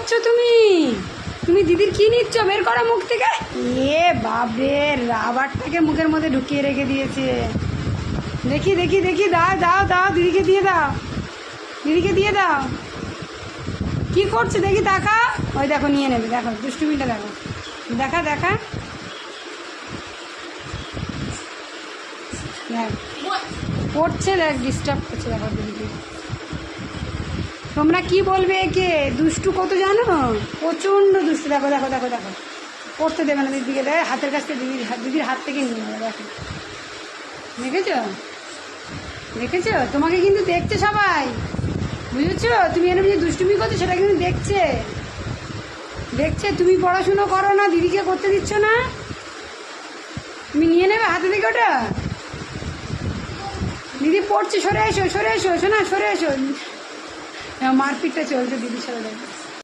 করছো তুমি? তুমি দিদির কি নিচ্ছ? বের করো মুখ থেকে। এ বাবে, রাবারটাকে মুখের মধ্যে ঢুকিয়ে রেখে দিয়েছে। দেখি দেখি দেখি, দাও দাও দাও, দিদিকে দিয়ে দাও, দিদিকে দিয়ে দাও। কি করছে দেখি, টাকা। ওই দেখো, নিয়ে নেবে, দেখো দুষ্টুমিটা, দেখো, দেখা দেখা। দেখ পড়ছে, দেখ ডিস্টার্ব করছে, দেখো দিদিকে। তোমরা কি বলবে একে? দুষ্টু কত জানো? প্রচণ্ড দুষ্টু। দেখো দেখো দেখো দেখো, পড়তে দেবে না দিদিকে। দেয় হাতের কাছ থেকে, দিদির হাত থেকে নিয়ে নেবে। দেখো, দেখেছো দেখেছো? তোমাকে কিন্তু দেখছে সবাই, বুঝেছো? তুমি এরকম যে দুষ্টুমি করছো সেটা কিন্তু দেখছে, দেখছে। তুমি পড়াশুনো করো না, দিদিকে করতে দিচ্ছ না, তুমি নিয়ে নেবে হাতে থেকে ওটা। দিদি পড়ছে, সরে এসো, সরে এসো, শোনা, সরে এসো। মারপিটটা চলছে দিদির সাথে।